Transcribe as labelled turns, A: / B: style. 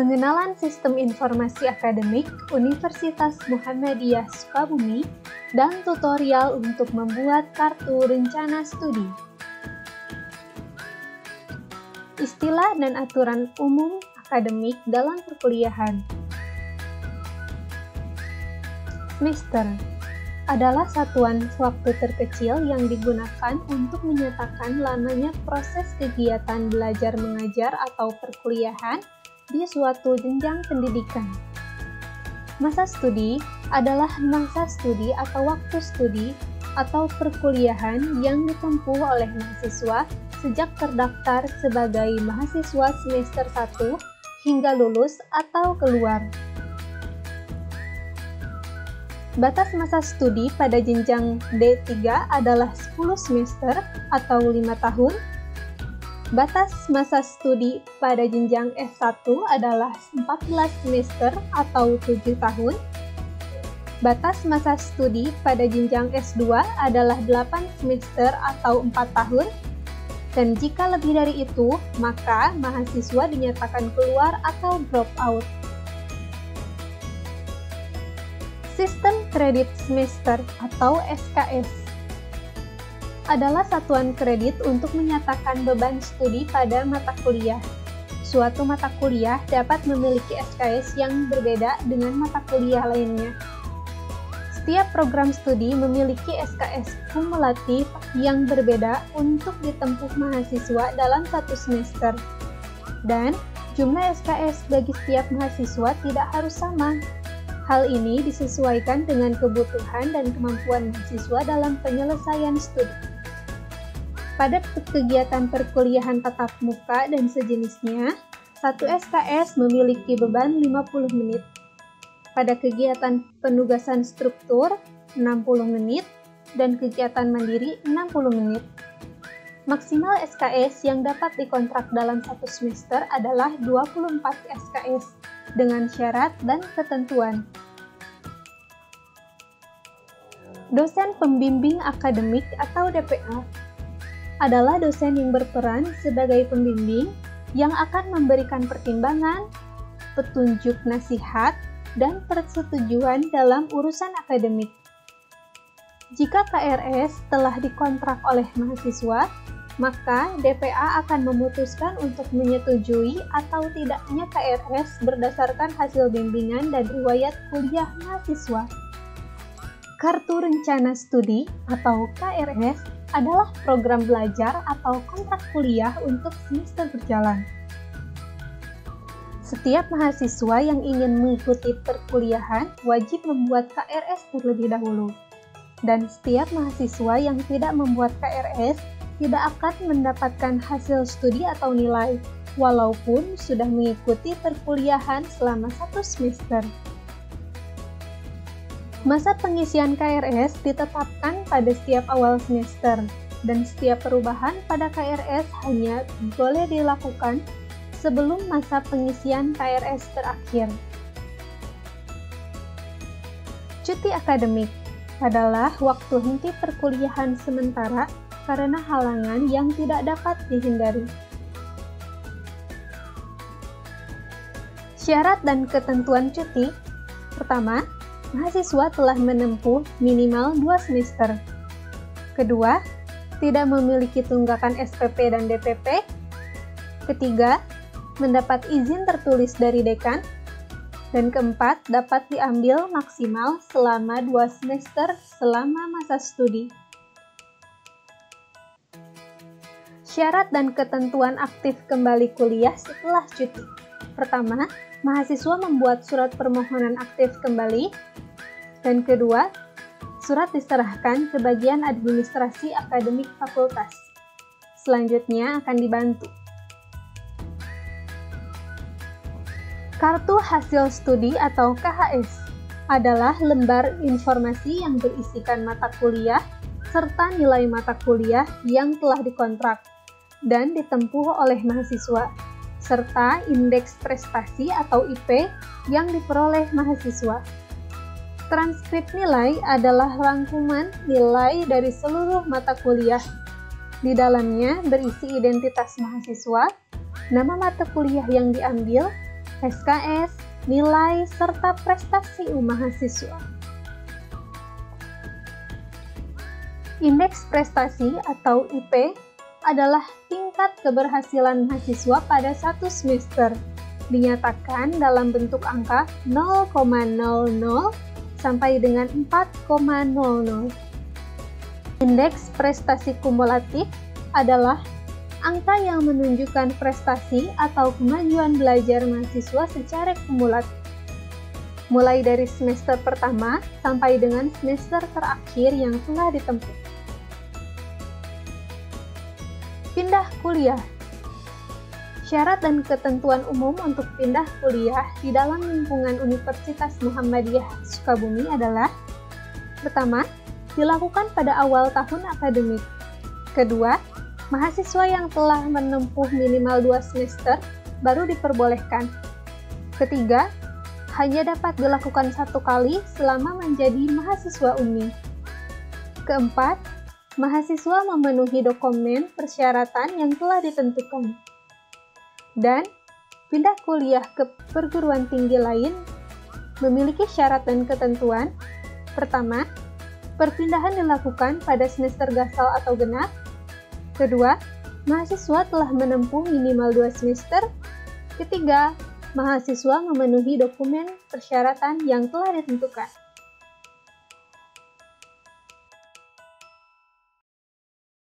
A: Pengenalan Sistem Informasi Akademik Universitas Muhammadiyah Sukabumi dan tutorial untuk membuat kartu rencana studi. Istilah dan aturan umum akademik dalam perkuliahan. Semester adalah satuan waktu terkecil yang digunakan untuk menyatakan lamanya proses kegiatan belajar mengajar atau perkuliahan di suatu jenjang pendidikan. Masa studi adalah masa studi atau waktu studi atau perkuliahan yang ditempuh oleh mahasiswa sejak terdaftar sebagai mahasiswa semester 1 hingga lulus atau keluar. Batas masa studi pada jenjang D3 adalah 10 semester atau 5 tahun. Batas masa studi pada jenjang S1 adalah 14 semester atau 7 tahun. Batas masa studi pada jenjang S2 adalah 8 semester atau 4 tahun. Dan jika lebih dari itu, maka mahasiswa dinyatakan keluar atau drop out. Sistem kredit semester atau SKS adalah satuan kredit untuk menyatakan beban studi pada mata kuliah. Suatu mata kuliah dapat memiliki SKS yang berbeda dengan mata kuliah lainnya. Setiap program studi memiliki SKS kumulatif yang berbeda untuk ditempuh mahasiswa dalam satu semester. Dan jumlah SKS bagi setiap mahasiswa tidak harus sama. Hal ini disesuaikan dengan kebutuhan dan kemampuan mahasiswa dalam penyelesaian studi. Pada kegiatan perkuliahan tatap muka dan sejenisnya, satu SKS memiliki beban 50 menit. Pada kegiatan penugasan struktur, 60 menit, dan kegiatan mandiri, 60 menit. Maksimal SKS yang dapat dikontrak dalam satu semester adalah 24 SKS, dengan syarat dan ketentuan. Dosen pembimbing akademik atau DPA adalah dosen yang berperan sebagai pembimbing yang akan memberikan pertimbangan, petunjuk nasihat, dan persetujuan dalam urusan akademik. Jika KRS telah dikontrak oleh mahasiswa, maka DPA akan memutuskan untuk menyetujui atau tidaknya KRS berdasarkan hasil bimbingan dan riwayat kuliah mahasiswa. Kartu Rencana Studi atau KRS adalah program belajar atau kontrak kuliah untuk semester berjalan. Setiap mahasiswa yang ingin mengikuti perkuliahan wajib membuat KRS terlebih dahulu. Dan setiap mahasiswa yang tidak membuat KRS tidak akan mendapatkan hasil studi atau nilai, walaupun sudah mengikuti perkuliahan selama satu semester. Masa pengisian KRS ditetapkan pada setiap awal semester, dan setiap perubahan pada KRS hanya boleh dilakukan sebelum masa pengisian KRS terakhir. Cuti akademik adalah waktu henti perkuliahan sementara karena halangan yang tidak dapat dihindari. Syarat dan ketentuan cuti. Pertama, mahasiswa telah menempuh minimal 2 semester. Kedua, tidak memiliki tunggakan SPP dan DPP. Ketiga, mendapat izin tertulis dari dekan. Dan keempat, dapat diambil maksimal selama 2 semester selama masa studi. Syarat dan ketentuan aktif kembali kuliah setelah cuti. Pertama, mahasiswa membuat surat permohonan aktif kembali. Dan kedua, surat diserahkan ke bagian administrasi akademik fakultas. Selanjutnya akan dibantu. Kartu Hasil Studi atau KHS adalah lembar informasi yang berisikan mata kuliah serta nilai mata kuliah yang telah dikontrak dan ditempuh oleh mahasiswa, serta indeks prestasi atau IP yang diperoleh mahasiswa. Transkrip nilai adalah rangkuman nilai dari seluruh mata kuliah. Di dalamnya berisi identitas mahasiswa, nama mata kuliah yang diambil, SKS, nilai, serta prestasi mahasiswa. Indeks prestasi atau IP adalah tingkat keberhasilan mahasiswa pada satu semester, dinyatakan dalam bentuk angka 0,00 sampai dengan 4,00. Indeks prestasi kumulatif adalah angka yang menunjukkan prestasi atau kemajuan belajar mahasiswa secara kumulatif, mulai dari semester pertama sampai dengan semester terakhir yang telah ditempuh. Pindah kuliah. Syarat dan ketentuan umum untuk pindah kuliah di dalam lingkungan Universitas Muhammadiyah Sukabumi adalah: pertama, dilakukan pada awal tahun akademik. Kedua, mahasiswa yang telah menempuh minimal 2 semester baru diperbolehkan. Ketiga, hanya dapat dilakukan 1 kali selama menjadi mahasiswa umum. Keempat, mahasiswa memenuhi dokumen persyaratan yang telah ditentukan. Dan pindah kuliah ke perguruan tinggi lain memiliki syarat dan ketentuan. Pertama, perpindahan dilakukan pada semester gasal atau genap. Kedua, mahasiswa telah menempuh minimal 2 semester. Ketiga, mahasiswa memenuhi dokumen persyaratan yang telah ditentukan.